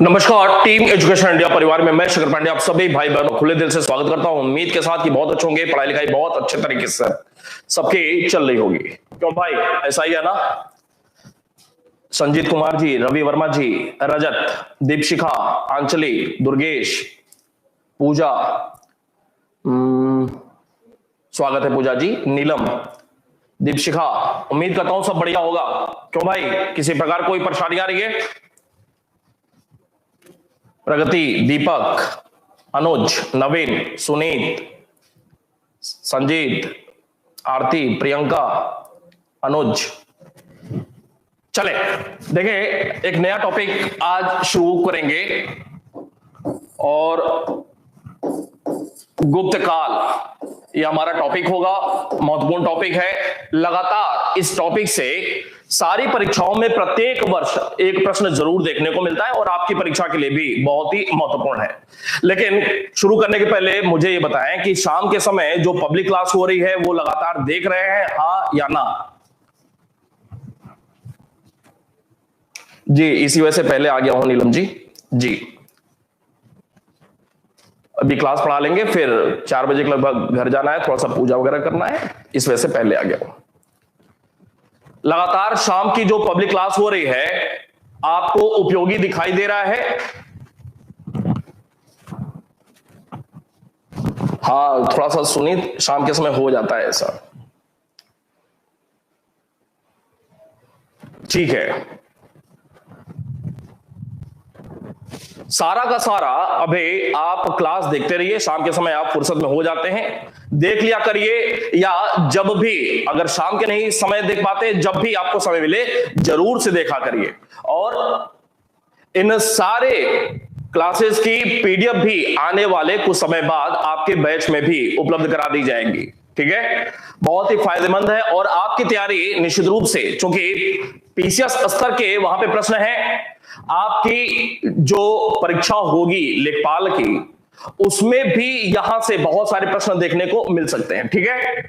नमस्कार team education India परिवार में मैं शेखर पांडे आप सभी भाई बहनों खुले दिल से स्वागत करता हूं। उम्मीद के साथ कि बहुत अच्छे होंगे, पढ़ाई लिखाई बहुत अच्छे तरीके से सबकी चल रही होगी। क्यों भाई, ऐसा ही है ना? संजीत कुमार जी, रवि वर्मा जी, रजत, दीपशिखा, आंचली, दुर्गेश, पूजा, स्वागत है पूजा जी, नीलम, दीपशिखा, उम्मीद करता हूं सब बढ़िया होगा। क्यों भाई, किसी प्रकार कोई परेशानी आ रही है? प्रगति, दीपक, अनुज, नवीन, सुनीत, संजीत, आरती, प्रियंका, अनुज। चले देखिए, एक नया टॉपिक आज शुरू करेंगे और गुप्त काल ये हमारा टॉपिक होगा। महत्वपूर्ण टॉपिक है। लगातार इस टॉपिक से सारी परीक्षाओं में प्रत्येक वर्ष एक प्रश्न जरूर देखने को मिलता है और आपकी परीक्षा के लिए भी बहुत ही महत्वपूर्ण है। लेकिन शुरू करने के पहले मुझे ये बताएं कि शाम के समय जो पब्लिक क्लास हो रही है वो लगातार देख रहे हैं, हाँ या ना? जी, इसी वजह से पहले आ गया हूं नीलम जी। जी, अभी क्लास पढ़ा लेंगे, फिर 4 बजे के लगभग घर जाना है, थोड़ा सा पूजा वगैरह करना है, इस वजह से पहले आ गया हूं। लगातार शाम की जो पब्लिक क्लास हो रही है आपको उपयोगी दिखाई दे रहा है? हाँ, थोड़ा सा सुनिए, शाम के समय हो जाता है ऐसा। ठीक है, सारा का सारा अभी आप क्लास देखते रहिए। शाम के समय आप फुर्सत में हो जाते हैं, देख लिया करिए, या जब भी अगर शाम के नहीं समय देख पाते, जब भी आपको समय मिले जरूर से देखा करिए। और इन सारे क्लासेस की पीडीएफ भी आने वाले कुछ समय बाद आपके बैच में भी उपलब्ध करा दी जाएंगी। ठीक है, बहुत ही फायदेमंद है और आपकी तैयारी निश्चित रूप से, क्योंकि पीसीएस स्तर के वहां पे प्रश्न है, आपकी जो परीक्षा होगी लेखपाल की उसमें भी यहां से बहुत सारे प्रश्न देखने को मिल सकते हैं। ठीक है,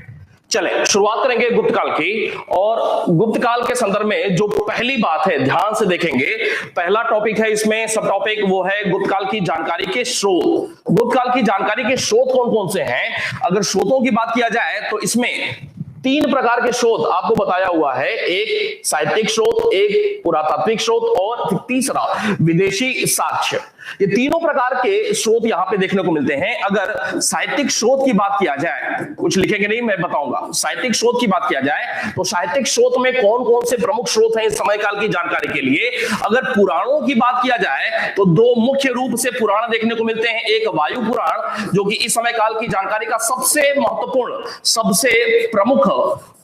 चले शुरुआत करेंगे गुप्त काल की। और गुप्त काल के संदर्भ में जो पहली बात है, ध्यान से देखेंगे, पहला टॉपिक है इसमें, सब टॉपिक वो है गुप्त काल की जानकारी के स्रोत। गुप्त काल की जानकारी के स्रोत कौन कौन से हैं? अगर स्रोतों की बात किया जाए तो इसमें 3 प्रकार के स्रोत आपको बताया हुआ है। एक साहित्यिक स्रोत, एक पुरातात्विक स्रोत और तीसरा विदेशी साक्ष्य। ये तीनों प्रकार के स्रोत यहां पे देखने को मिलते हैं। अगर साहित्यिक स्रोत की बात किया जाए, कुछ लिखेंगे नहीं, मैं बताऊंगा। साहित्यिक स्रोत की बात किया जाए तो साहित्यिक स्रोत में कौन कौन से प्रमुख स्रोत हैं इस समय काल की जानकारी के लिए? अगर पुराणों की बात किया जाए तो 2 मुख्य रूप से पुराण देखने को मिलते हैं। एक वायु पुराण, जो कि इस समय काल की जानकारी का सबसे महत्वपूर्ण, सबसे प्रमुख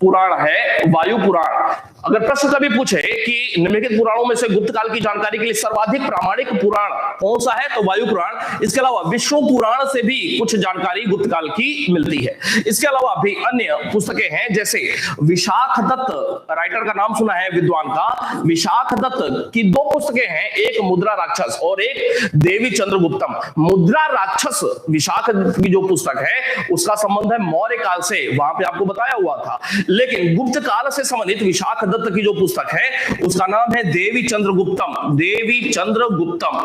पुराण है, वायु पुराण। अगर प्रश्न कभी पूछे कि निम्नलिखित पुराणों में से गुप्त काल की जानकारी के लिए सर्वाधिक प्रामाणिक पुराण कौन सा है, तो वायु पुराण। इसके अलावा विष्णु पुराण से भी कुछ जानकारी गुप्त काल की मिलती है। इसके अलावा भी अन्य पुस्तकें हैं, जैसे विशाख दत्त, राइटर का नाम सुना है, विद्वान का, विशाख दत्त की 2 पुस्तकें हैं, एक मुद्रा राक्षस और एक देवी चंद्रगुप्तम। मुद्रा राक्षस विशाख दत्त की जो पुस्तक है उसका संबंध है मौर्य काल से, वहां पे आपको बताया हुआ था। लेकिन गुप्त काल से संबंधित विशाख दत्त की जो पुस्तक है उसका नाम है देवी चंद्रगुप्तम, देवी चंद्रगुप्तम।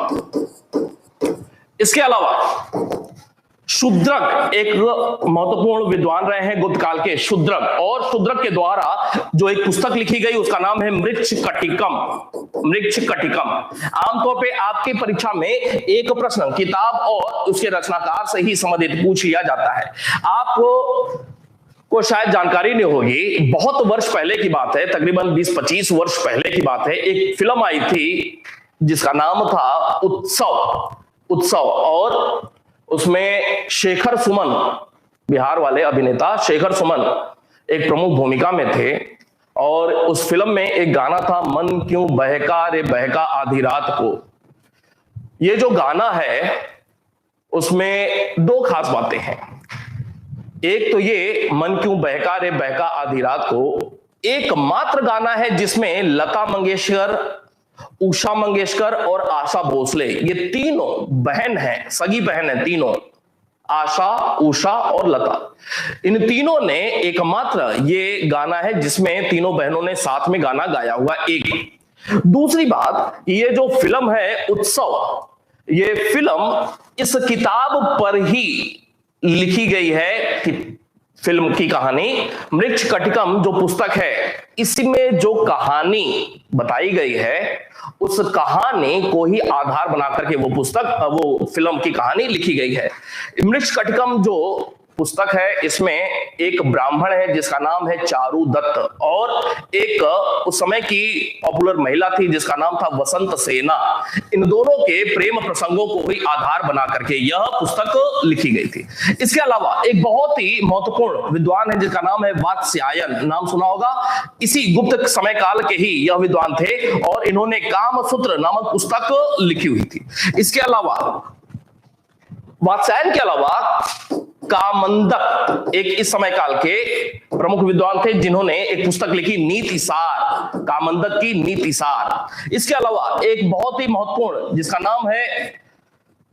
इसके अलावा शूद्रक एक महत्वपूर्ण विद्वान रहे हैं गुप्त काल के, शूद्रक, और शूद्रक के द्वारा जो एक पुस्तक लिखी गई उसका नाम है मृच्छकटिकम। मृच्छकटिकम। आमतौर पे आपकी परीक्षा में एक प्रश्न किताब और उसके रचनाकार से ही संबंधित पूछ लिया जाता है। आपको को शायद जानकारी नहीं होगी, बहुत वर्ष पहले की बात है, तकरीबन 20-25 वर्ष पहले की बात है, एक फिल्म आई थी जिसका नाम था उत्सव। और उसमें शेखर सुमन, बिहार वाले अभिनेता शेखर सुमन एक प्रमुख भूमिका में थे। और उस फिल्म में एक गाना था, मन क्यों बहका रे बहका आधी रात को। ये जो गाना है उसमें 2 खास बातें हैं। एक तो ये मन क्यों बहका रे बहका आधी रात को एकमात्र गाना है जिसमें लता मंगेशकर, उषा मंगेशकर और आशा भोसले, ये तीनों बहन हैं, सगी बहन हैं तीनों, आशा, उषा और लता। इन तीनों ने एकमात्र ये गाना है जिसमें तीनों बहनों ने साथ में गाना गाया हुआ। एक दूसरी बात, ये जो फिल्म है उत्सव, ये फिल्म इस किताब पर ही लिखी गई है कि फिल्म की कहानी मृच्छकटिकम जो पुस्तक है, इसमें जो कहानी बताई गई है उस कहानी को ही आधार बनाकर के वो फिल्म की कहानी लिखी गई है। मृच्छकटिकम जो पुस्तक है, इसमें एक ब्राह्मण है जिसका नाम है चारु दत्त, और एक उस समय की पॉपुलर महिला थी जिसका नाम था वसंत सेना। इन दोनों के प्रेम प्रसंगों को भी आधार बना करके यह पुस्तक लिखी गई थी। इसके अलावा एक बहुत ही महत्वपूर्ण विद्वान है जिसका नाम है वात्स्यायन, नाम सुना होगा। इसी गुप्त समय काल के ही यह विद्वान थे और इन्होंने कामसूत्र नामक पुस्तक लिखी हुई थी। इसके अलावा वात्स्यायन के अलावा कामंदक एक इस समय काल के प्रमुख विद्वान थे जिन्होंने एक पुस्तक लिखी नीति सार, कामंदक की नीति सार। इसके अलावा एक बहुत ही महत्वपूर्ण जिसका नाम है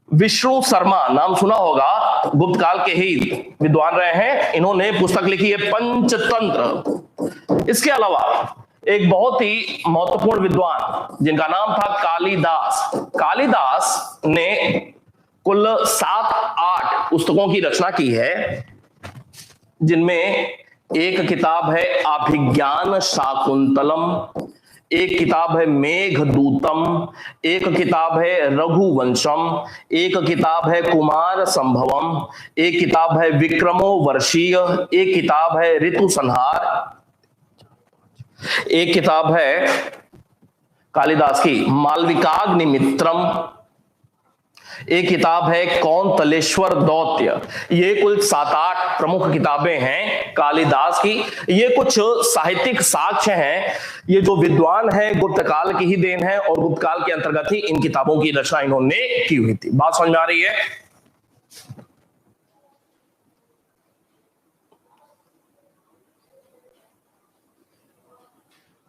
विष्णु शर्मा, नाम सुना होगा, गुप्त काल के ही विद्वान रहे हैं, इन्होंने पुस्तक लिखी है पंचतंत्र। इसके अलावा एक बहुत ही महत्वपूर्ण विद्वान जिनका नाम था कालिदास। कालिदास ने कुल 7-8 पुस्तकों की रचना की है, जिनमें एक किताब है अभिज्ञान शाकुंतलम, एक किताब है मेघदूतम, एक किताब है रघुवंशम, एक किताब है कुमार संभवम, एक किताब है विक्रमो वर्षीय, एक किताब है ऋतु संहार, एक किताब है कालिदास की मालविकाग्निमित्रम, एक किताब है कौंतलेश्वर दौत्य। ये कुल 7-8 प्रमुख किताबें हैं कालिदास की। ये कुछ साहित्यिक साक्ष्य हैं, ये जो विद्वान है गुप्त काल की ही देन है और गुप्त काल के अंतर्गत ही इन किताबों की रचना इन्होंने की हुई थी। बात समझ में आ रही है?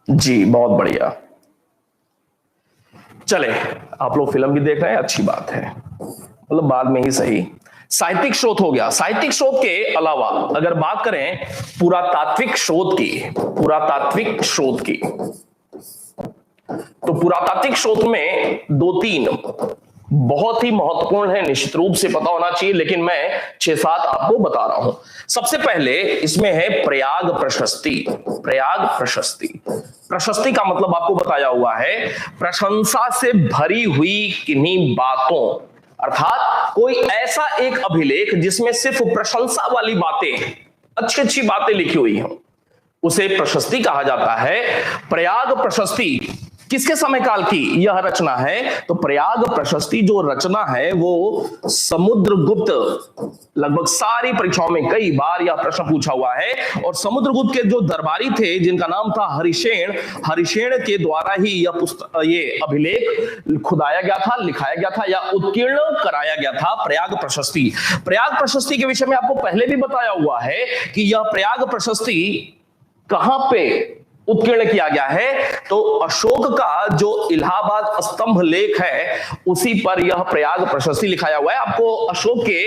जी बहुत बढ़िया। चले, आप लोग फिल्म भी देख रहे हैं, अच्छी बात है, मतलब बाद में ही सही। साहित्यिक स्रोत हो गया। साहित्यिक स्रोत के अलावा अगर बात करें पुरातात्विक स्रोत की, पुरातात्विक स्रोत की, तो पुरातात्विक स्रोत में 2-3 बहुत ही महत्वपूर्ण है, निश्चित रूप से पता होना चाहिए, लेकिन मैं 6-7 आपको बता रहा हूं। सबसे पहले इसमें है प्रयाग प्रशस्ति। प्रयाग प्रशस्ति, प्रशस्ति का मतलब आपको बताया हुआ है प्रशंसा से भरी हुई किन्हीं बातों, अर्थात कोई ऐसा एक अभिलेख जिसमें सिर्फ प्रशंसा वाली बातें, अच्छी अच्छी बातें लिखी हुई हों, उसे प्रशस्ति कहा जाता है। प्रयाग प्रशस्ति किसके समय काल की यह रचना है? तो प्रयाग प्रशस्ति जो रचना है वो समुद्रगुप्त, लगभग सारी परीक्षाओं में कई बार यह प्रश्न पूछा हुआ है, और समुद्रगुप्त के जो दरबारी थे जिनका नाम था हरिशेन, हरिशेन के द्वारा ही ये अभिलेख खुदाया गया था, लिखाया गया था या उत्कीर्ण कराया गया था, प्रयाग प्रशस्ति। प्रयाग प्रशस्ति के विषय में आपको पहले भी बताया हुआ है कि यह प्रयाग प्रशस्ति कहां पे उत्कीर्ण किया गया है, तो अशोक का जो इलाहाबाद स्तंभ लेख है उसी पर यह प्रयाग प्रशस्ति लिखाया हुआ है। आपको अशोक के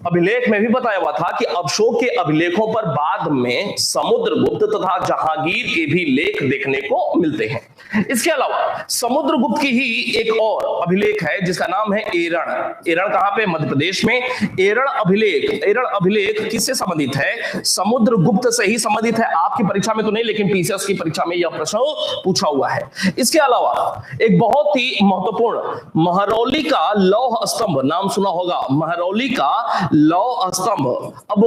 अभिलेख में भी बताया हुआ था कि अशोक के अभिलेखों पर बाद में समुद्रगुप्त तथा जहांगीर के भी लेख देखने को मिलते हैं। इसके अलावा समुद्रगुप्त की ही एक और अभिलेख है जिसका नाम है एरण। एरण कहां पे? मध्य प्रदेश में। एरण अभिलेख किससे संबंधित है? समुद्रगुप्त से ही संबंधित है। आपकी परीक्षा में तो नहीं, लेकिन पीसीएस की परीक्षा में यह प्रश्न पूछा हुआ है। इसके अलावा एक बहुत ही महत्वपूर्ण महरौली का लौह स्तंभ, नाम सुना होगा, महरौली का लौह स्तंभ। अब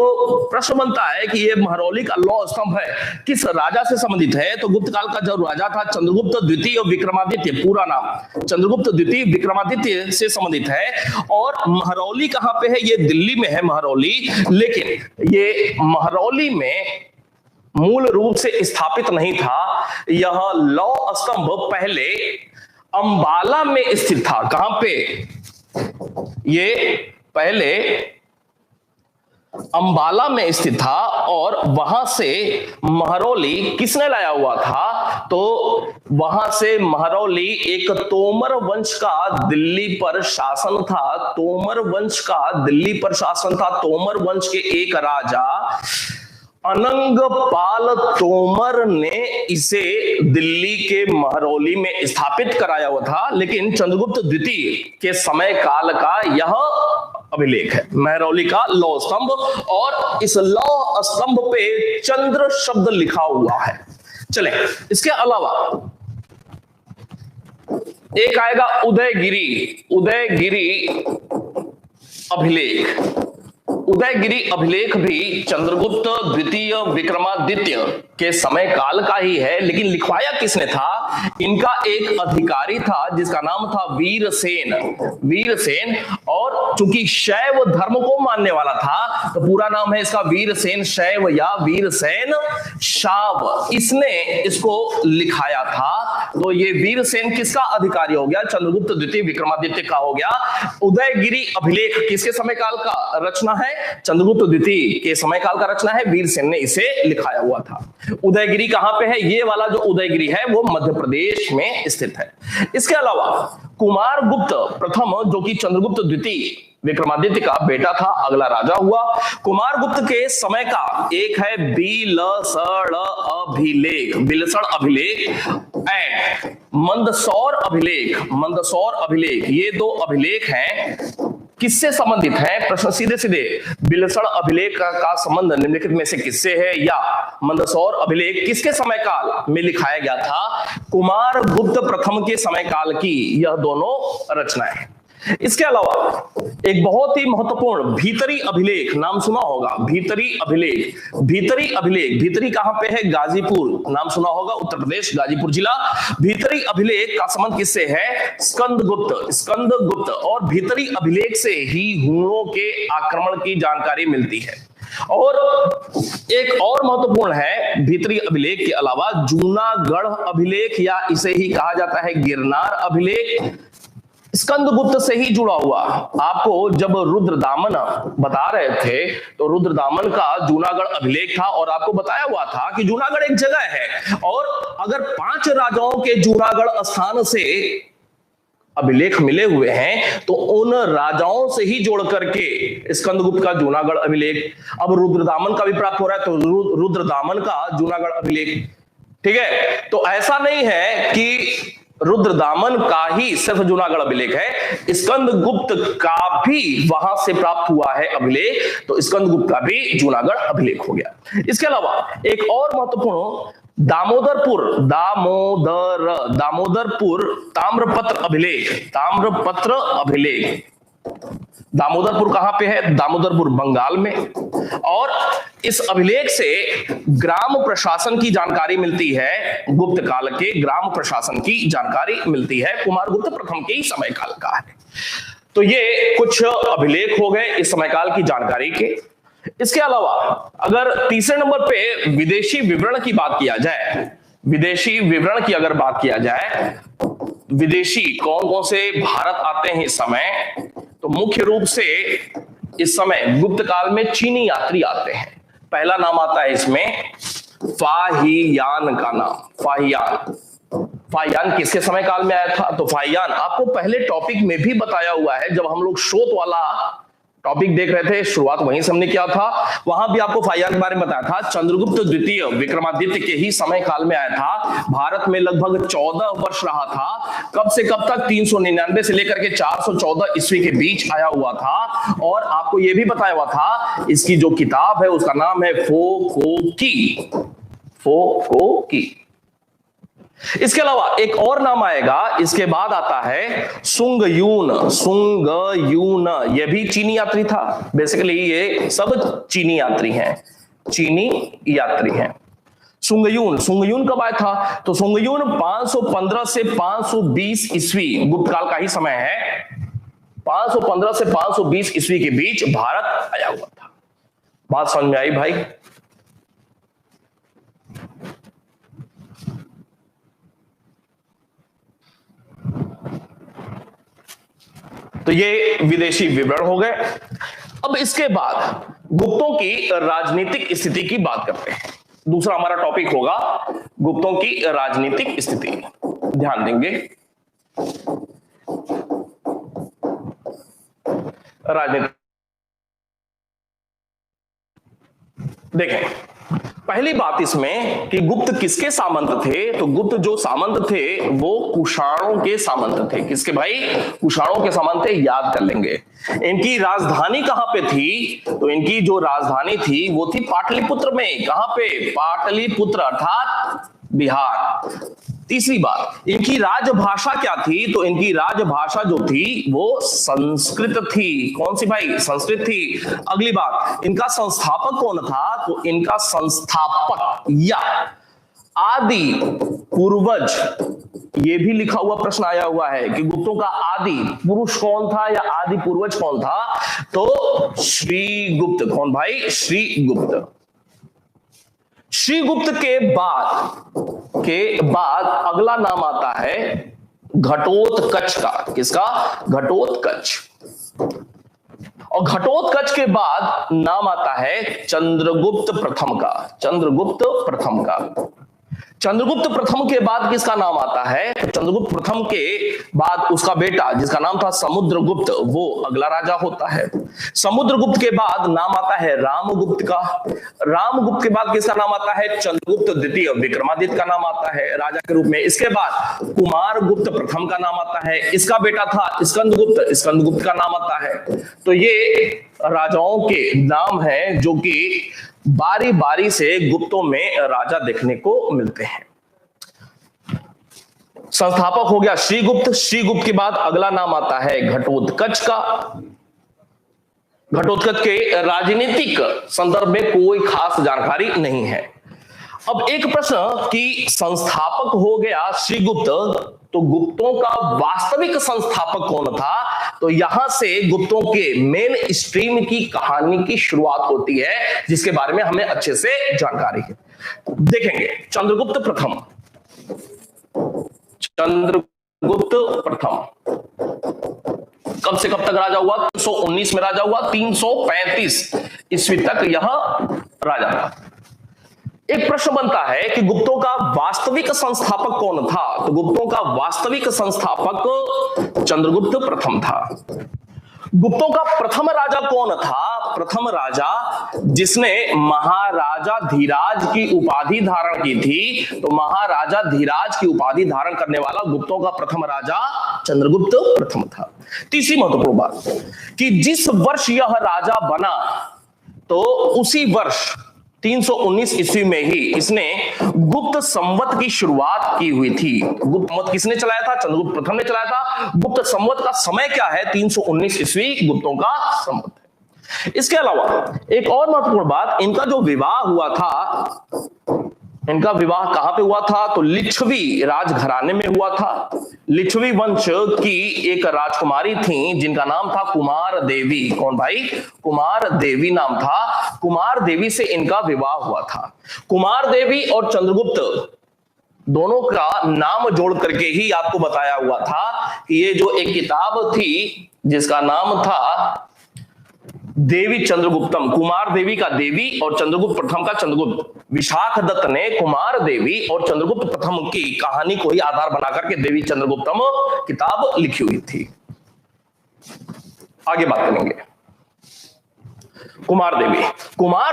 प्रश्न बनता है कि यह महरौली का लौह स्तंभ है किस राजा से संबंधित है? तो गुप्त काल का जो राजा था चंद्रगुप्त द्वितीय विक्रमादित्य, पूरा नाम चंद्रगुप्त द्वितीय विक्रमादित्य से संबंधित है। और महरौली कहां पे है? ये दिल्ली में है महरौली, लेकिन ये महरौली में मूल रूप से स्थापित नहीं था। यह लौह स्तंभ पहले अंबाला में स्थित था। कहां पे? ये पहले अंबाला में स्थित था और वहां से महरौली किसने लाया हुआ था? तो वहां से महरौली एक तोमर वंश का दिल्ली पर शासन था। तोमर वंश का दिल्ली पर शासन था। तोमर वंश के एक राजा अनंग पाल तोमर ने इसे दिल्ली के महरौली में स्थापित कराया हुआ था, लेकिन चंद्रगुप्त द्वितीय के समय काल का यह अभिलेख है, महरौली का लौह स्तंभ, और इस लौह स्तंभ पे चंद्र शब्द लिखा हुआ है। चले, इसके अलावा एक आएगा उदयगिरी, उदयगिरी अभिलेख। उदयगिरी अभिलेख भी चंद्रगुप्त द्वितीय विक्रमादित्य के समय काल का ही है, लेकिन लिखवाया किसने था? इनका एक अधिकारी था जिसका नाम था वीरसेन। वीरसेन, और चूंकि शैव धर्म को मानने वाला था तो पूरा नाम है इसका वीरसेन शैव या वीरसेन शाव, इसने इसको लिखाया था। तो ये वीरसेन किसका अधिकारी हो गया? चंद्रगुप्त द्वितीय विक्रमादित्य का हो गया। उदयगिरी अभिलेख किसके समय काल का रचना है? चंद्रगुप्त द्वितीय के समय काल का रचना है, वीरसेन ने इसे लिखाया हुआ था। उदयगिरी कहां पे है? ये वाला जो उदयगिरी है वो मध्य प्रदेश में स्थित है। इसके अलावा कुमारगुप्त प्रथम, जो कि चंद्रगुप्त द्वितीय विक्रमादित्य का बेटा था, अगला राजा हुआ। कुमारगुप्त के समय का एक है बिलसड़ अभिलेख, बिलसड़ अभिलेख एंड मंदसौर अभिलेख, मंदसौर अभिलेख। ये दो अभिलेख हैं, किससे संबंधित है? प्रश्न सीधे सीधे, बिलसड़ अभिलेख का संबंध निम्नलिखित में से किससे है, या मंदसौर अभिलेख किसके समय काल में लिखाया गया था? कुमारगुप्त प्रथम के समय काल की यह दोनों रचनाएं हैं। इसके अलावा एक बहुत ही महत्वपूर्ण भीतरी अभिलेख, नाम सुना होगा, भीतरी अभिलेख। भीतरी अभिलेख, भीतरी कहां पे है? गाजीपुर, नाम सुना होगा, उत्तर प्रदेश, गाजीपुर जिला। भीतरी अभिलेख का संबंध किससे है? स्कंदगुप्त, स्कंदगुप्त। और भीतरी अभिलेख से ही हुणों के आक्रमण की जानकारी मिलती है। और एक और महत्वपूर्ण है भीतरी अभिलेख के अलावा जूनागढ़ अभिलेख, या इसे ही कहा जाता है गिरनार अभिलेख, स्कंदगुप्त से ही जुड़ा हुआ। आपको जब रुद्रदामन बता रहे थे तो रुद्रदामन का जूनागढ़ अभिलेख था, और आपको बताया हुआ था कि जूनागढ़ एक जगह है, और अगर 5 राजाओं के जूनागढ़ स्थान से अभिलेख मिले हुए हैं तो उन राजाओं से ही जोड़ करके स्कंदगुप्त का जूनागढ़ अभिलेख, अब रुद्रदामन का भी प्राप्त हो रहा है तो रुद्रदामन का जूनागढ़ अभिलेख। ठीक है, तो ऐसा नहीं है कि रुद्रदामन का ही सिर्फ जूनागढ़ अभिलेख है, स्कंदगुप्त का भी वहां से प्राप्त हुआ है अभिलेख, तो स्कंदगुप्त का भी जूनागढ़ अभिलेख हो गया। इसके अलावा एक और महत्वपूर्ण दामोदरपुर, दामोदरपुर ताम्रपत्र अभिलेख, ताम्रपत्र अभिलेख। दामोदरपुर कहां पे है? दामोदरपुर बंगाल में। और इस अभिलेख से ग्राम प्रशासन की जानकारी मिलती है, गुप्त काल के ग्राम प्रशासन की जानकारी मिलती है, कुमारगुप्त प्रथम के ही समय काल का है। तो ये कुछ अभिलेख हो गए इस समय काल की जानकारी के। इसके अलावा अगर तीसरे नंबर पे विदेशी विवरण की बात किया जाए, विदेशी विवरण की अगर बात किया जाए, विदेशी कौन कौन से भारत आते हैं इस समय, तो मुख्य रूप से इस समय गुप्त काल में चीनी यात्री आते हैं। पहला नाम आता है इसमें फाहियान का नाम, फाहियान। फाहियान किसके समय काल में आया था? तो फाहियान आपको पहले टॉपिक में भी बताया हुआ है, जब हम लोग शोध वाला टॉपिक देख रहे थे, शुरुआत वहीं से हमने किया था, वहां भी आपको फाहियान के बारे में बताया था। चंद्रगुप्त द्वितीय विक्रमादित्य के ही समय काल में आया था, भारत में लगभग 14 वर्ष रहा था। कब से कब तक? 399 से लेकर के 414 ईस्वी के बीच आया हुआ था। और आपको यह भी बताया हुआ था, इसकी जो किताब है उसका नाम है फोकोकी, फोकोकी। इसके अलावा एक और नाम आएगा, इसके बाद आता है सुंगयून, सुंगयून। यह भी चीनी यात्री था। बेसिकली ये सब चीनी यात्री हैं, चीनी यात्री हैं। सुंगयून, सुंगयून कब आया था? तो सुंगयून 515 से 520 ईस्वी, गुप्त काल का ही समय है, 515 से 520 ईस्वी के बीच भारत आया हुआ था। बात समझ में आई भाई? तो ये विदेशी विवरण हो गए। अब इसके बाद गुप्तों की राजनीतिक स्थिति की बात करते हैं। दूसरा हमारा टॉपिक होगा गुप्तों की राजनीतिक स्थिति। ध्यान देंगे, राजनीतिक। देखें, पहली बात इसमें कि गुप्त किसके सामंत थे, तो गुप्त जो सामंत थे वो कुषाणों के सामंत थे। किसके भाई? कुषाणों के सामंत थे, याद कर लेंगे। इनकी राजधानी कहां पे थी, तो इनकी जो राजधानी थी वो थी पाटलिपुत्र में। कहां पे? पाटलिपुत्र अर्थात बिहार। तीसरी बात, इनकी राजभाषा क्या थी, तो इनकी राजभाषा जो थी वो संस्कृत थी। कौन सी भाई? संस्कृत थी। अगली बात, इनका संस्थापक कौन था, तो इनका संस्थापक या आदि पूर्वज, ये भी लिखा हुआ प्रश्न आया हुआ है कि गुप्तों का आदि पुरुष कौन था या आदि पूर्वज कौन था, तो श्रीगुप्त। कौन भाई? श्रीगुप्त। श्रीगुप्त के बाद अगला नाम आता है घटोत्कच का। किसका? घटोत्कच। और घटोत्कच के बाद नाम आता है चंद्रगुप्त प्रथम का। चंद्रगुप्त प्रथम का। चंद्रगुप्त प्रथम के बाद किसका नाम आता है? चंद्रगुप्त प्रथम के बाद उसका बेटा जिसका नाम था समुद्रगुप्त, वो अगला राजा होता है। समुद्रगुप्त के बाद नाम आता है रामगुप्त का। रामगुप्त के बाद किसका नाम आता है? चंद्रगुप्त द्वितीय, विक्रमादित्य का नाम आता है राजा के रूप में। इसके बाद कुमारगुप्त प्रथम का नाम आता है। इसका बेटा था स्कंदगुप्त, स्कंदगुप्त का नाम आता है। तो ये राजाओं के नाम हैं जो कि बारी बारी से गुप्तों में राजा देखने को मिलते हैं। संस्थापक हो गया श्रीगुप्त। श्रीगुप्त के बाद अगला नाम आता है घटोत्कच का। घटोत्कच के राजनीतिक संदर्भ में कोई खास जानकारी नहीं है। अब एक प्रश्न कि संस्थापक हो गया श्रीगुप्त, तो गुप्तों का वास्तविक संस्थापक कौन था, तो यहां से गुप्तों के मेन स्ट्रीम की कहानी की शुरुआत होती है, जिसके बारे में हमें अच्छे से जानकारी है। देखेंगे चंद्रगुप्त प्रथम। चंद्रगुप्त प्रथम कब से कब तक राजा हुआ? 319 में राजा हुआ। 335 ईस्वी तक यह राजा था। एक प्रश्न बनता है कि गुप्तों का वास्तविक संस्थापक कौन था, तो गुप्तों का वास्तविक संस्थापक चंद्रगुप्त प्रथम था। गुप्तों का प्रथम राजा कौन था? प्रथम राजा जिसने महाराजा धीराज की उपाधि धारण की थी, तो महाराजा धीराज की उपाधि धारण करने वाला गुप्तों का प्रथम राजा चंद्रगुप्त प्रथम था। तीसरी महत्वपूर्ण बात कि जिस वर्ष यह राजा बना, तो उसी वर्ष 319 ईस्वी में ही इसने गुप्त संवत की शुरुआत की हुई थी। गुप्त संवत किसने चलाया था? चंद्रगुप्त प्रथम ने चलाया था। गुप्त संवत का समय क्या है? 319 ईस्वी गुप्तों का संवत है। इसके अलावा एक और महत्वपूर्ण बात, इनका जो विवाह हुआ था, इनका विवाह कहां पे हुआ था, तो लिच्छवी राजघराने में हुआ था। लिच्छवी वंश की एक राजकुमारी थी जिनका नाम था कुमार देवी। कौन भाई? कुमार देवी नाम था। कुमार देवी से इनका विवाह हुआ था। कुमार देवी और चंद्रगुप्त दोनों का नाम जोड़ करके ही आपको बताया हुआ था कि ये जो एक किताब थी जिसका नाम था देवी चंद्रगुप्तम, कुमार देवी का देवी और चंद्रगुप्त प्रथम का चंद्रगुप्त, विशाख दत्त ने कुमार देवी और चंद्रगुप्त प्रथम की कहानी को ही आधार बनाकर के देवी चंद्रगुप्तम किताब लिखी हुई थी। आगे बात करेंगे कुमार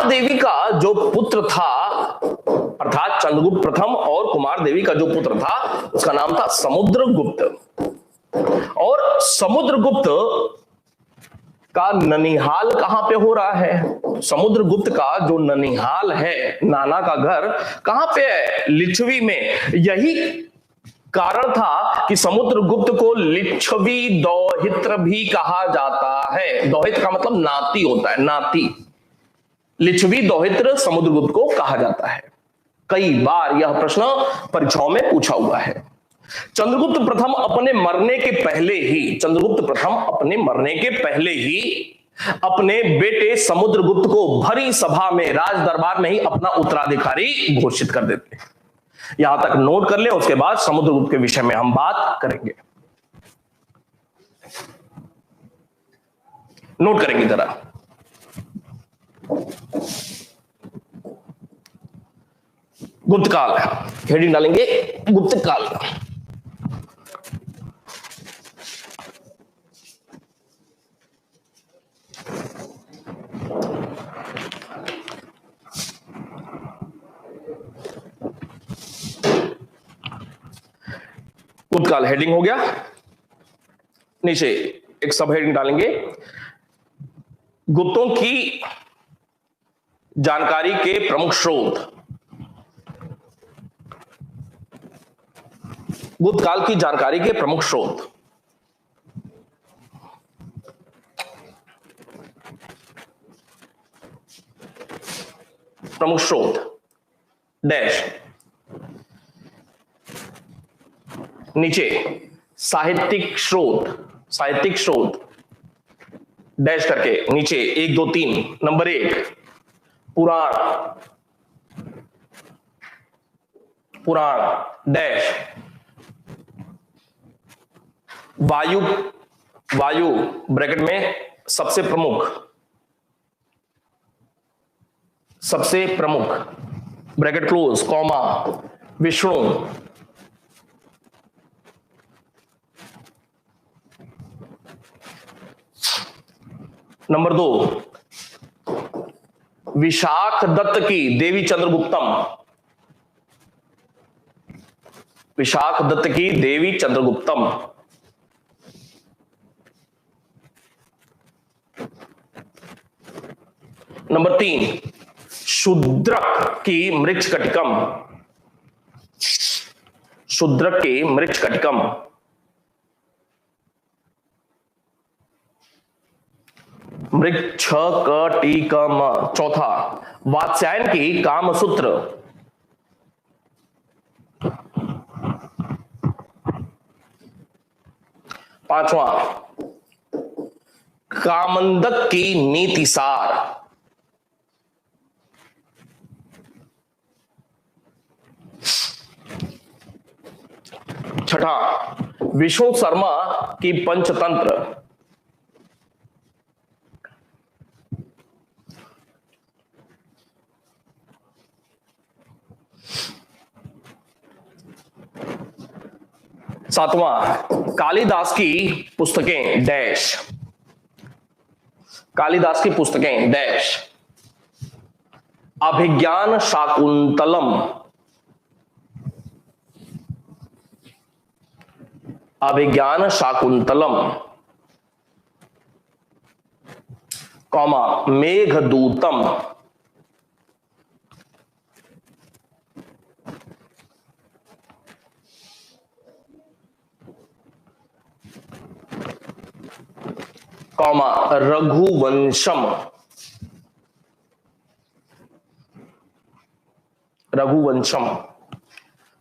देवी का जो पुत्र था, अर्थात चंद्रगुप्त प्रथम और कुमार देवी का जो पुत्र था उसका नाम था समुद्रगुप्त। और समुद्रगुप्त का ननिहाल कहां पे हो रहा है? समुद्रगुप्त का जो ननिहाल है, नाना का घर कहां पे है? लिच्छवी में। यही कारण था कि समुद्रगुप्त को लिच्छवी दौहित्र भी कहा जाता है। दौहित्र का मतलब नाती होता है, नाती। लिच्छवी दौहित्र समुद्रगुप्त को कहा जाता है। कई बार यह प्रश्न परीक्षाओं में पूछा हुआ है। चंद्रगुप्त प्रथम अपने मरने के पहले ही अपने बेटे समुद्रगुप्त को भरी सभा में राज दरबार में ही अपना उत्तराधिकारी घोषित कर देते हैं। यहां तक नोट कर ले, उसके बाद समुद्रगुप्त के विषय में हम बात करेंगे। नोट करेंगे जरा। गुप्त काल, हेडिंग डालेंगे गुप्त काल। गुप्त काल हेडिंग हो गया, नीचे एक सब हेडिंग डालेंगे, गुप्तों की जानकारी के प्रमुख स्रोत। गुप्त काल की जानकारी के प्रमुख स्रोत। प्रमुख स्रोत डैश, नीचे साहित्यिक स्रोत, साहित्यिक स्रोत डैश करके नीचे 1 2 3। नंबर 1 पुराण, पुराण डैश, वायु, वायु ब्रैकेट में सबसे प्रमुख, सबसे प्रमुख bracket close comma, Vishnu, number 2 Vishakha Datta की देवी चंद्रगुप्तम, विशाख दत्त की देवी चंद्रगुप्तम। नंबर 3 शूद्रक की मृच्छकटिकम, शूद्रक की मृच्छकटिकम। मृच्छकटिकम। चौथा वात्स्यायन की कामसूत्र, पांचवा कामंदक की नीतिसार, छठा विष्णु शर्मा की पंचतंत्र, सातवां कालिदास की पुस्तकें डैश, कालिदास की पुस्तकें dash, Abhijnana Shakuntalam, Abhijnana Shakuntalam comma Meghadutam, comma Raghuvamsham, Raghuvamsham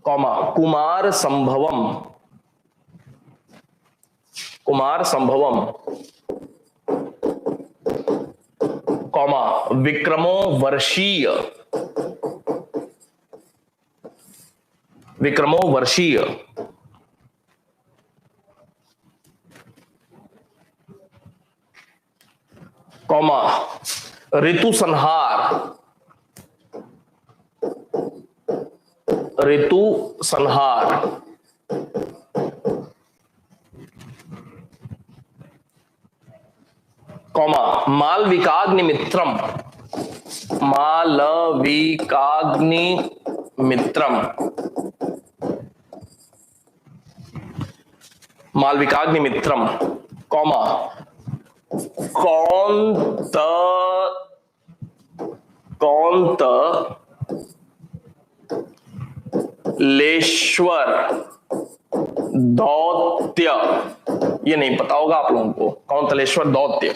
comma Kumara Sambhavam, Kumara Sambhavam comma Vikramorvashiyam, Vikramorvashiyam comma Ritu Samhara, Ritu Samhara comma Malavikagnimitram, Malavikagnimitram, Malavikagnimitram comma कौंत, कौंतलेश्वर दौत्य, ये नहीं पता होगा आप लोगों को, कौंतलेश्वर दौत्य।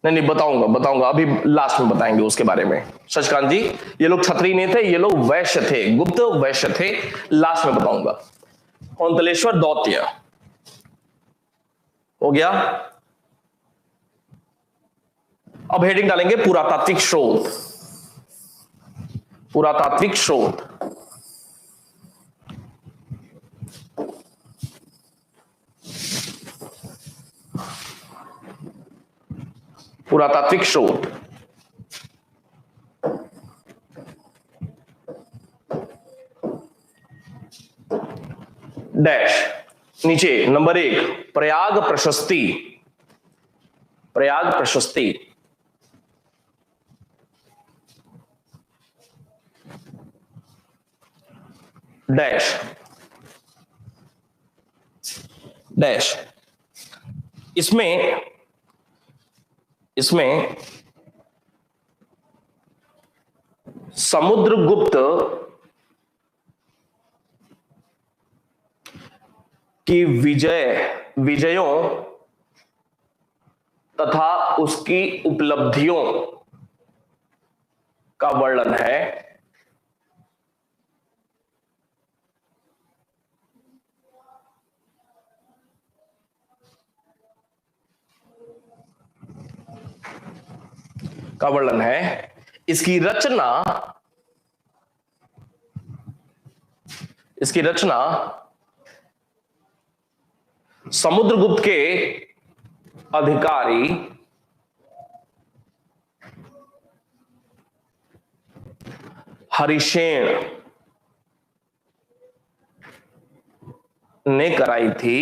नहीं बताऊंगा अभी लास्ट में बताएंगे उसके बारे में। शशिकांत जी ये लोग क्षत्रिय नहीं थे, ये लोग वैश्य थे, गुप्त वैश्य थे, लास्ट में बताऊंगा। कौंतलेश्वर दौत्य हो गया। अब हेडिंग डालेंगे पुरातात्विक स्रोत, पुरातात्विक स्रोत। पुरातात्विक स्रोत डैश, नीचे नंबर 1 प्रयाग प्रशस्ति, प्रयाग प्रशस्ति डैश डैश। इसमें इसमें समुद्रगुप्त की विजयों तथा उसकी उपलब्धियों का वर्णन है। का वर्णन है। इसकी रचना समुद्रगुप्त के अधिकारी हरिसेन ने कराई थी।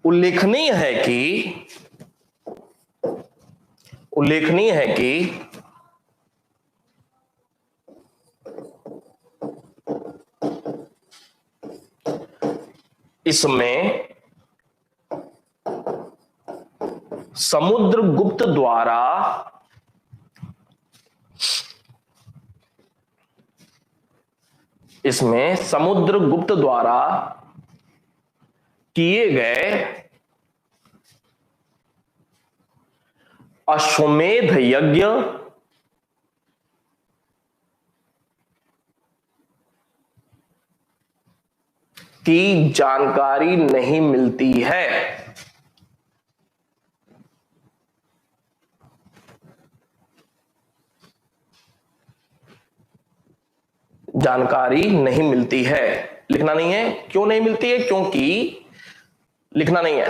उल्लेखनीय है कि इसमें समुद्रगुप्त द्वारा किए गए अश्वमेध यज्ञ की जानकारी नहीं मिलती है। जानकारी नहीं मिलती है। लिखना नहीं है। क्यों नहीं मिलती है? क्योंकि लिखना नहीं है,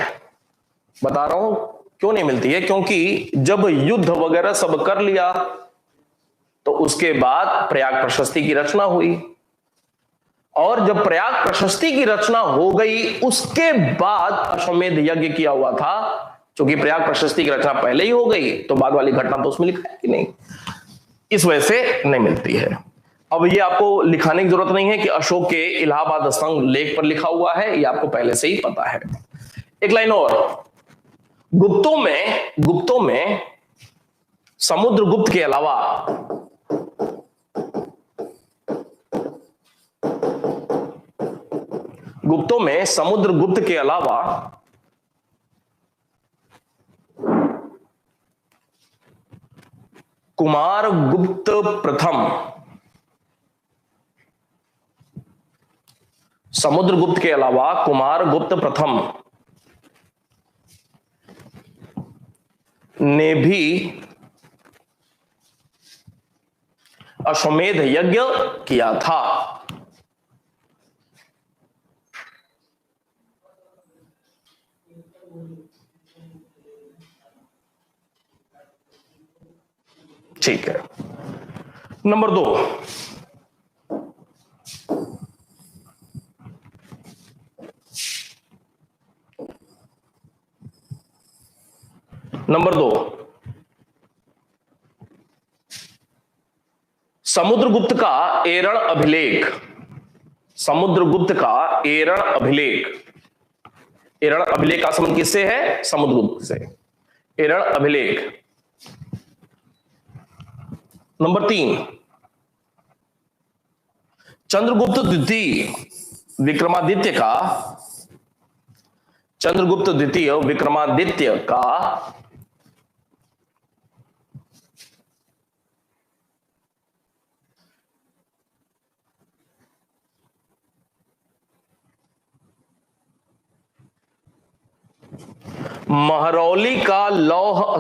बता रहा हूं क्यों नहीं मिलती है। क्योंकि जब युद्ध वगैरह सब कर लिया तो उसके बाद प्रयाग प्रशस्ति की रचना हुई, और जब प्रयाग प्रशस्ति की रचना हो गई उसके बाद अश्वमेध यज्ञ किया हुआ था। क्योंकि प्रयाग प्रशस्ति की रचना पहले ही हो गई तो बाद वाली घटना तो उसमें लिखा है कि नहीं, इस वजह से नहीं मिलती है। अब ये आपको लिखाने की जरूरत नहीं है कि अशोक के इलाहाबाद स्तंभ लेख पर लिखा हुआ है, ये आपको पहले से ही पता है। एक लाइन और, गुप्तों में समुद्रगुप्त के अलावा कुमारगुप्त प्रथम, समुद्रगुप्त के अलावा कुमारगुप्त प्रथम ने भी अश्वमेध यज्ञ किया था। ठीक है। नंबर 2, समुद्रगुप्त का एरण अभिलेख, एरण अभिलेख का संबंध किससे है? समुद्रगुप्त से। एरण अभिलेख। नंबर 3, चंद्रगुप्त द्वितीय विक्रमादित्य का महरौली का लौह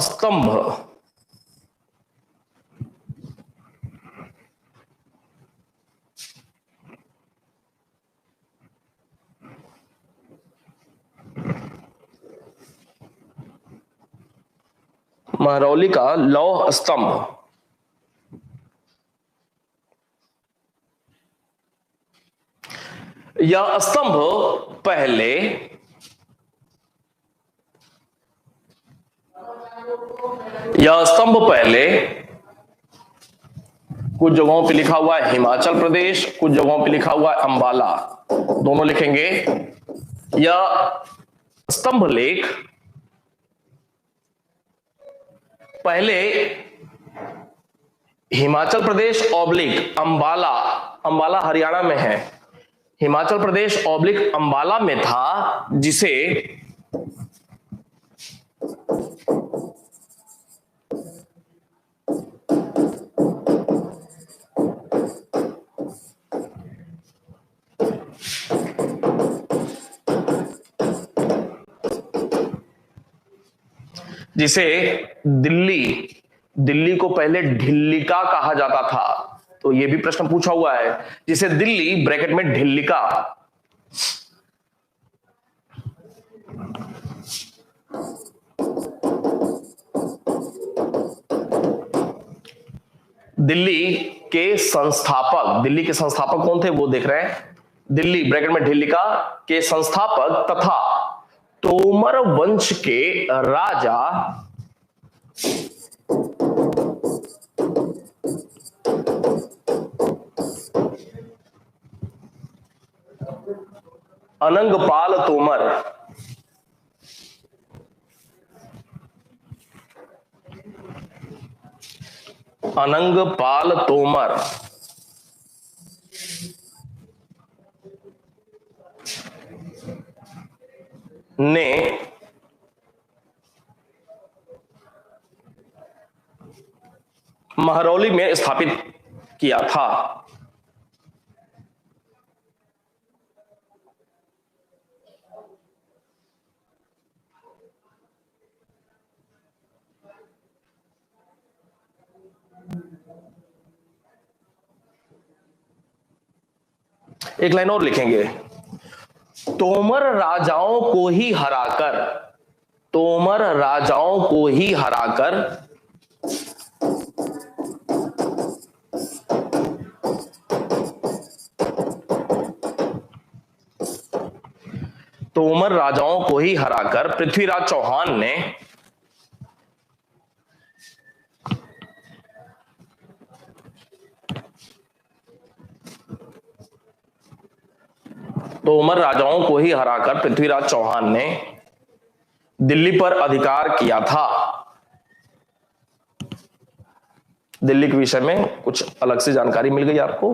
स्तंभ यह स्तंभ पहले यह स्तंभ पहले कुछ जगहों पे लिखा हुआ है हिमाचल प्रदेश, कुछ जगहों पे लिखा हुआ है अंबाला, दोनों लिखेंगे। यह स्तंभ लेख पहले हिमाचल प्रदेश ऑब्लिक अंबाला, अंबाला हरियाणा में है, हिमाचल प्रदेश ऑब्लिक अंबाला में था, जिसे जिसे दिल्ली, दिल्ली को पहले ढिल्लिका कहा जाता था, तो यह भी प्रश्न पूछा हुआ है, जिसे दिल्ली ब्रैकेट में ढिल्लिका, दिल्ली के संस्थापक, दिल्ली के संस्थापक कौन थे वो देख रहे हैं, दिल्ली ब्रैकेट में ढिल्लिका के संस्थापक तथा तोमर वंश के राजा अनंगपाल तोमर, अनंगपाल तोमर ने महरौली में स्थापित किया था। एक लाइन और लिखेंगे, तोमर राजाओं को ही हराकर, तोमर राजाओं को ही हराकर तोमर राजाओं को ही हराकर पृथ्वीराज चौहान ने तोमर राजाओं को ही हराकर पृथ्वीराज चौहान ने दिल्ली पर अधिकार किया था। दिल्ली के विषय में कुछ अलग से जानकारी मिल गई आपको।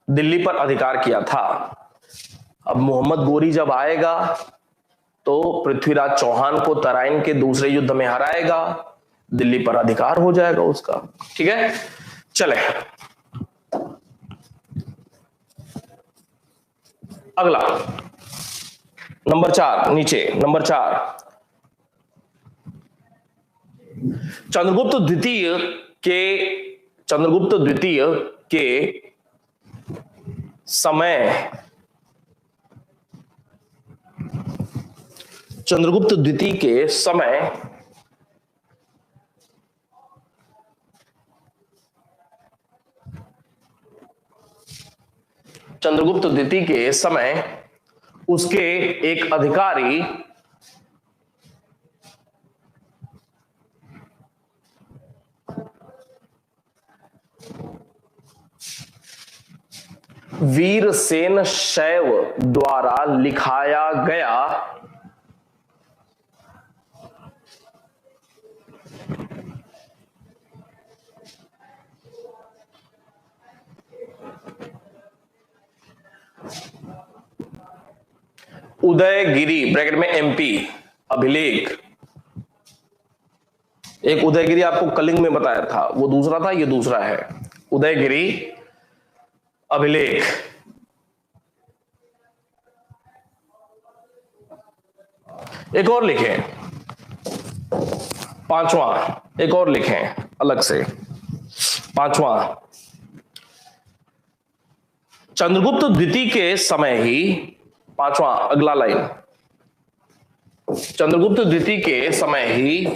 दिल्ली पर अधिकार किया था। अब मोहम्मद गोरी जब आएगा तो पृथ्वीराज चौहान को तराइन के दूसरे युद्ध में हराएगा, दिल्ली पर अधिकार हो जाएगा उसका। ठीक है, चले अगला नंबर 4, नीचे नंबर 4, चंद्रगुप्त द्वितीय के समय, चंद्रगुप्त द्वितीय के समय चंद्रगुप्त द्वितीय के समय उसके एक अधिकारी वीरसेन शैव द्वारा लिखाया गया उदयगिरी ब्रैकेट में एमपी अभिलेख, एक उदयगिरी आपको कलिंग में बताया था, वो दूसरा था, ये दूसरा है उदयगिरी अभिलेख। एक और लिखें, 5वां, एक और लिखें अलग से, 5वां, चंद्रगुप्त द्वितीय के समय ही, 5वां अगला लाइन, चंद्रगुप्त द्वितीय के समय ही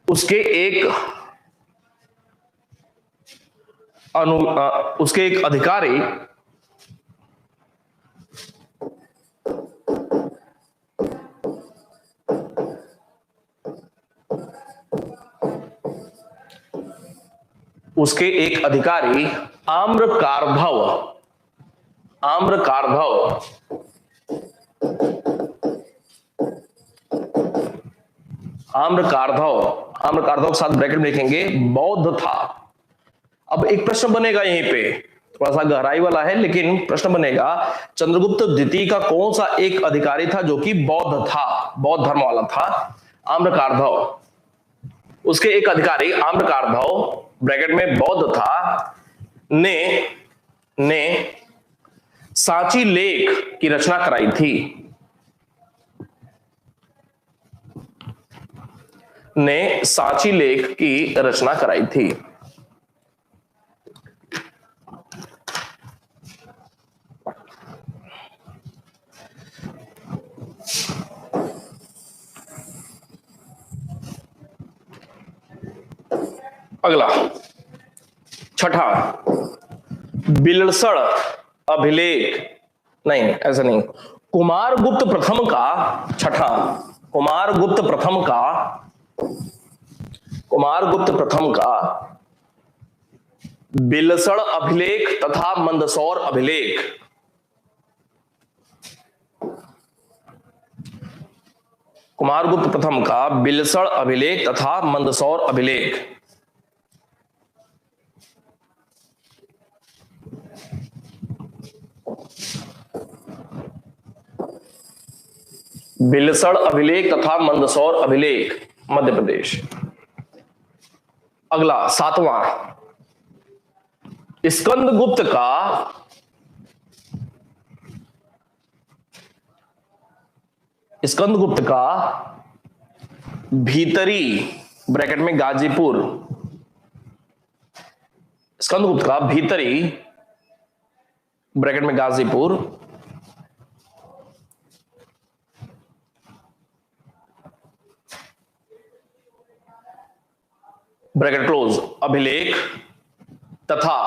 उसके एक उसके एक अधिकारी उसके एक अधिकारी आम्रकारधव आम्रकारधव आम्रकारधव आम्रकारधव के साथ ब्रैकेट में लिखेंगे बौद्ध था। अब एक प्रश्न बनेगा यहीं पे, थोड़ा सा गहराई वाला है लेकिन प्रश्न बनेगा, चंद्रगुप्त द्वितीय का कौन सा एक अधिकारी था जो कि बौद्ध था, बौद्ध धर्म वाला था? आम्रकारधव। उसके एक अधिकारी आम्रकारधव ब्रैकेट में बौद्ध था ने सांची लेख की रचना कराई थी। ने सांची लेख की रचना कराई थी। अगला छठा, बिलसड़ अभिलेख, नहीं ऐसा नहीं, कुमारगुप्त प्रथम का छठा, कुमारगुप्त प्रथम का बिलसड़ अभिलेख तथा मंदसौर अभिलेख, कुमारगुप्त प्रथम का बिलसड़ अभिलेख तथा मंदसौर अभिलेख। बिलसड़ अभिलेख तथा मंदसौर अभिलेख, मध्य प्रदेश। अगला सातवां, स्कंदगुप्त का भीतरी ब्रैकेट में गाजीपुर, स्कंदगुप्त का भीतरी ब्रैकेट में गाजीपुर ब्रैकेट क्लोज अभिलेख तथा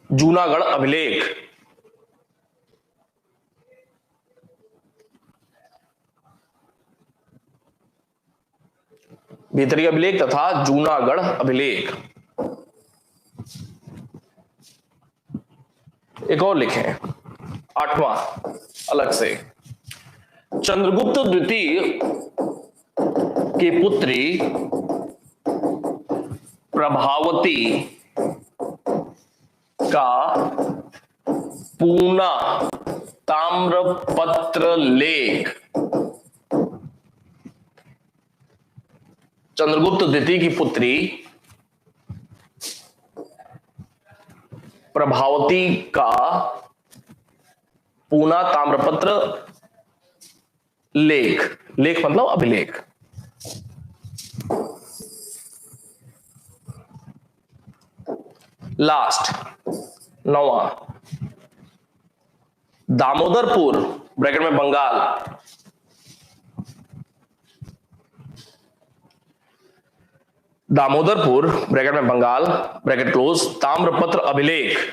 जूनागढ़ अभिलेख, भीतरी अभिलेख तथा जूनागढ़ अभिलेख। एक और लिखें, आठवां अलग से, चंद्रगुप्त द्वितीय की पुत्री प्रभावती का पूना ताम्रपत्र लेख, चंद्रगुप्त द्वितीय की पुत्री प्रभावती का पूना ताम्रपत्र लेख, लेख मतलब अभिलेख। लास्ट नौवां, दामोदरपुर ब्रैकेट में बंगाल, दामोदरपुर ब्रैकेट में बंगाल ब्रैकेट क्लोज ताम्रपत्र अभिलेख।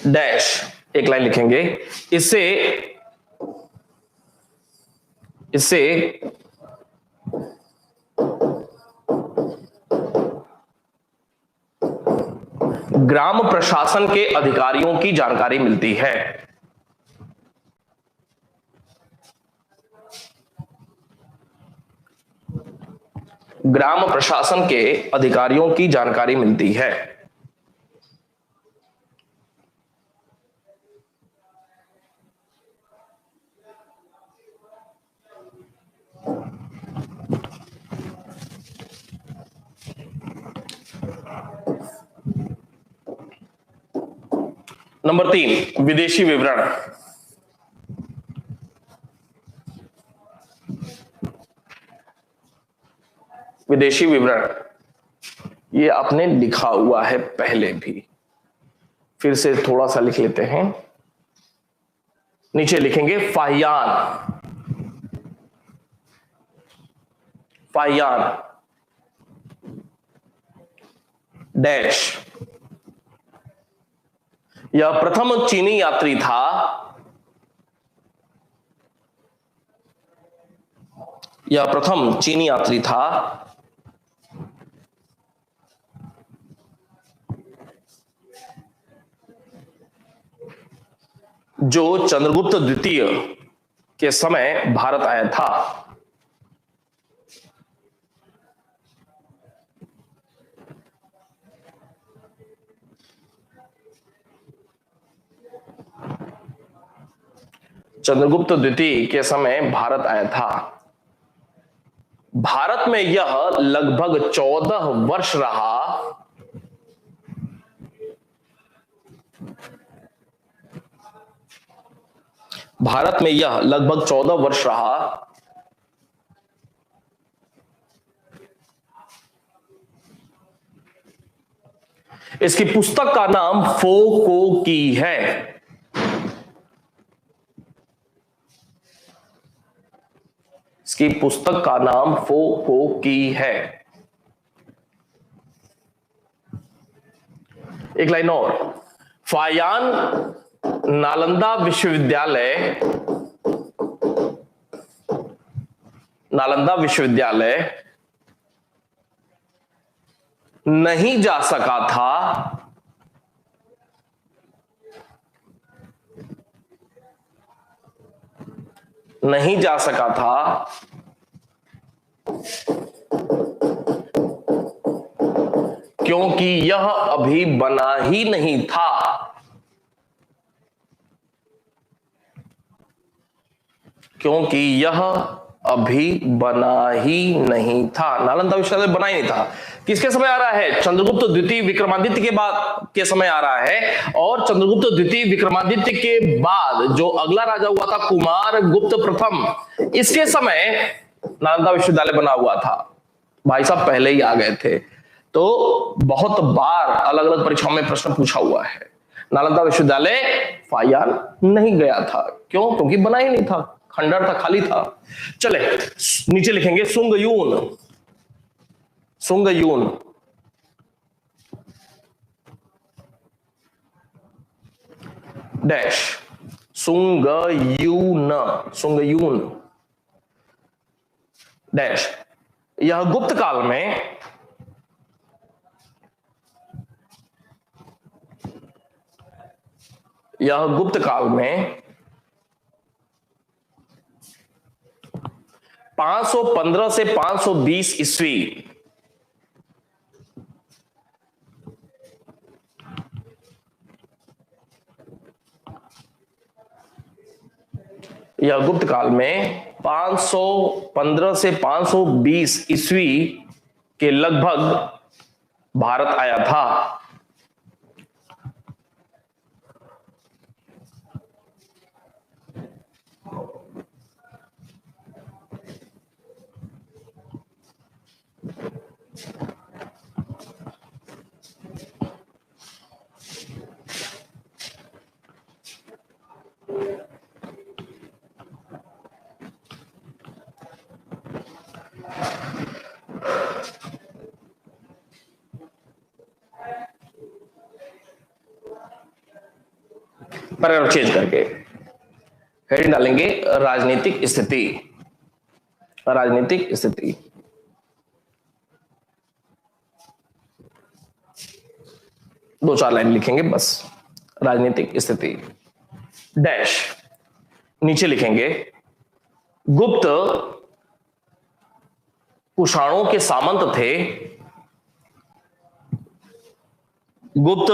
डैश एक लाइन लिखेंगे, इससे ग्राम प्रशासन के अधिकारियों की जानकारी मिलती है। ग्राम प्रशासन के अधिकारियों की जानकारी मिलती है। नंबर 3, विदेशी विवरण। विदेशी विवरण, ये आपने लिखा हुआ है पहले भी, फिर से थोड़ा सा लिख लेते हैं। नीचे लिखेंगे फाहियान, फाहियान डैश। यह प्रथम चीनी यात्री था, यह प्रथम चीनी यात्री था जो चंद्रगुप्त द्वितीय के समय भारत आया था। चंद्रगुप्त द्वितीय के समय भारत आया था। भारत में यह लगभग 14 वर्ष रहा। भारत में यह लगभग 14 वर्ष रहा। इसकी पुस्तक का नाम फो को की है। इसकी पुस्तक का नाम फो को की है। एक लाइन और, फाहियान नालंदा विश्वविद्यालय, नालंदा विश्वविद्यालय नहीं जा सका था, नहीं जा सका था क्योंकि यह अभी बना ही नहीं था। क्योंकि यह अभी बना ही नहीं था। नालंदा विश्वविद्यालय बना ही नहीं था। किसके समय आ रहा है? चंद्रगुप्त द्वितीय विक्रमादित्य के बाद के समय आ रहा है। और चंद्रगुप्त द्वितीय विक्रमादित्य के बाद जो अगला राजा हुआ था कुमार गुप्त प्रथम, इसके समय नालंदा विश्वविद्यालय बना हुआ था। भाई साहब पहले ही आ गए थे। तो बहुत बार अलग अलग परीक्षाओं में प्रश्न पूछा हुआ है। नालंदा विश्वविद्यालय फाहियान नहीं गया था। क्यों? क्योंकि बना ही नहीं था, खंडर था, खाली था। चले नीचे लिखेंगे सुंगयून, सुंगयून डैश, सुंगयून, सुंगयून डैश। यह गुप्त काल में यह गुप्त काल में 515 से 520 ईस्वी यह गुप्त काल में 515 से 520 ईस्वी के लगभग भारत आया था। पैराग्राफ चेंज करके हेडिंग डालेंगे राजनीतिक स्थिति, राजनीतिक स्थिति। दो चार लाइन लिखेंगे बस, राजनीतिक स्थिति डैश। नीचे लिखेंगे गुप्त कुषाणों के सामंत थे, गुप्त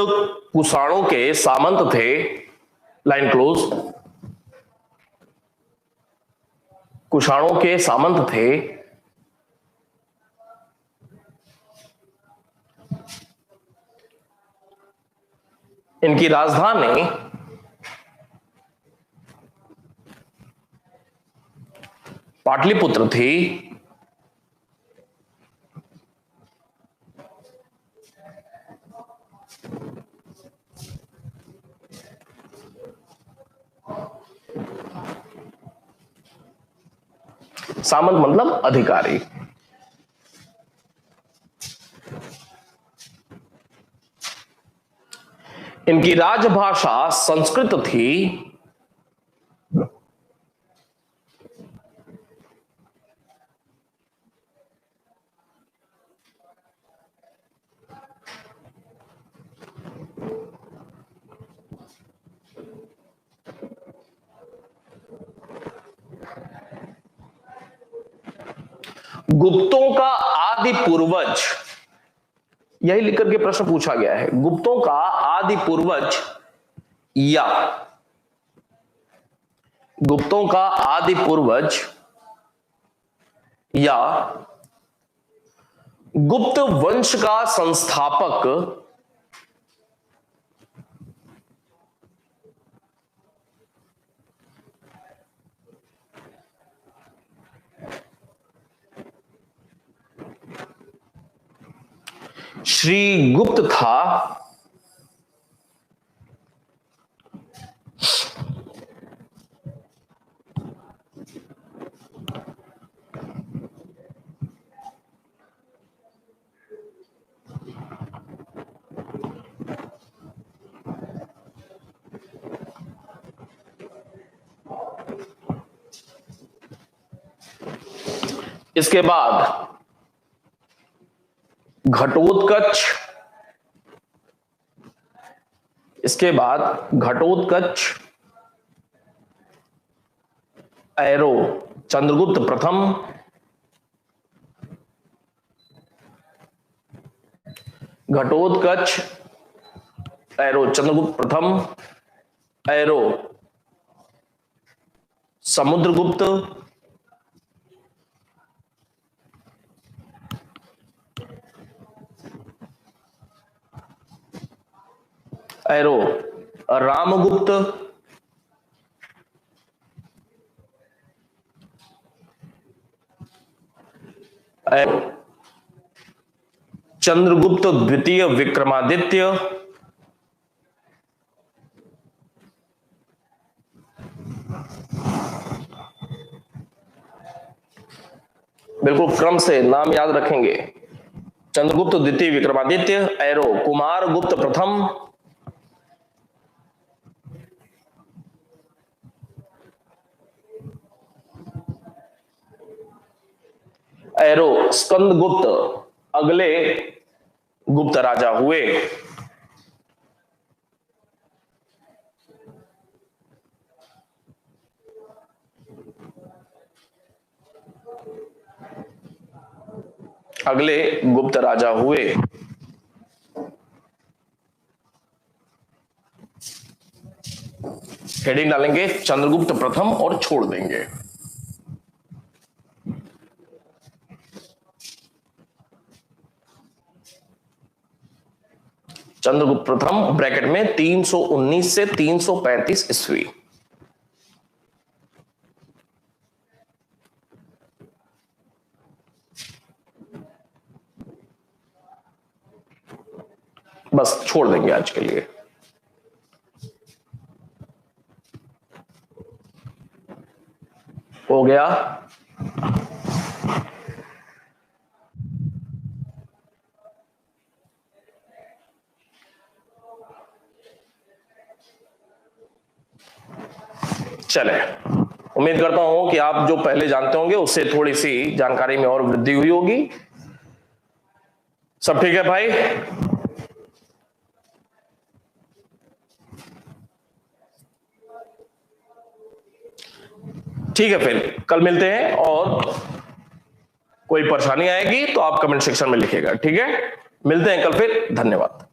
कुषाणों के सामंत थे, लाइन क्लोज। कुषाणों के सामंत थे, इनकी राजधानी पाटलिपुत्र थी, सामंत मतलब अधिकारी। इनकी राजभाषा संस्कृत थी। गुप्तों का आदि पूर्वज, यही लिख करके प्रश्न पूछा गया है, गुप्तों का आदि पूर्वज या गुप्तों का आदि पूर्वज या गुप्त वंश का संस्थापक श्री गुप्त था। इसके बाद घटोत्कच, इसके बाद घटोत्कच, एरो चंद्रगुप्त प्रथम, घटोत्कच एरो चंद्रगुप्त प्रथम, arrow Samudragupta, arrow Ramagupta, arrow Chandragupta द्वितीय विक्रमादित्य, बिल्कुल क्रम से नाम याद रखेंगे। चंद्रगुप्त द्वितीय विक्रमादित्य, एरो कुमार गुप्त प्रथम, एरो स्कंदगुप्त अगले गुप्त राजा हुए। अगले गुप्त राजा हुए। हेडिंग डालेंगे चंद्रगुप्त प्रथम और छोड़ देंगे। चंद्रगुप्त प्रथम ब्रैकेट में 319 से 335 ईस्वी। बस छोड़ देंगे आज के लिए। हो गया। चले, उम्मीद करता हूं कि आप जो पहले जानते होंगे उससे थोड़ी सी जानकारी में और वृद्धि हुई होगी। सब ठीक है भाई? ठीक है, फिर कल मिलते हैं और कोई परेशानी आएगी तो आप कमेंट सेक्शन में लिखिएगा। ठीक है, मिलते हैं कल फिर। धन्यवाद।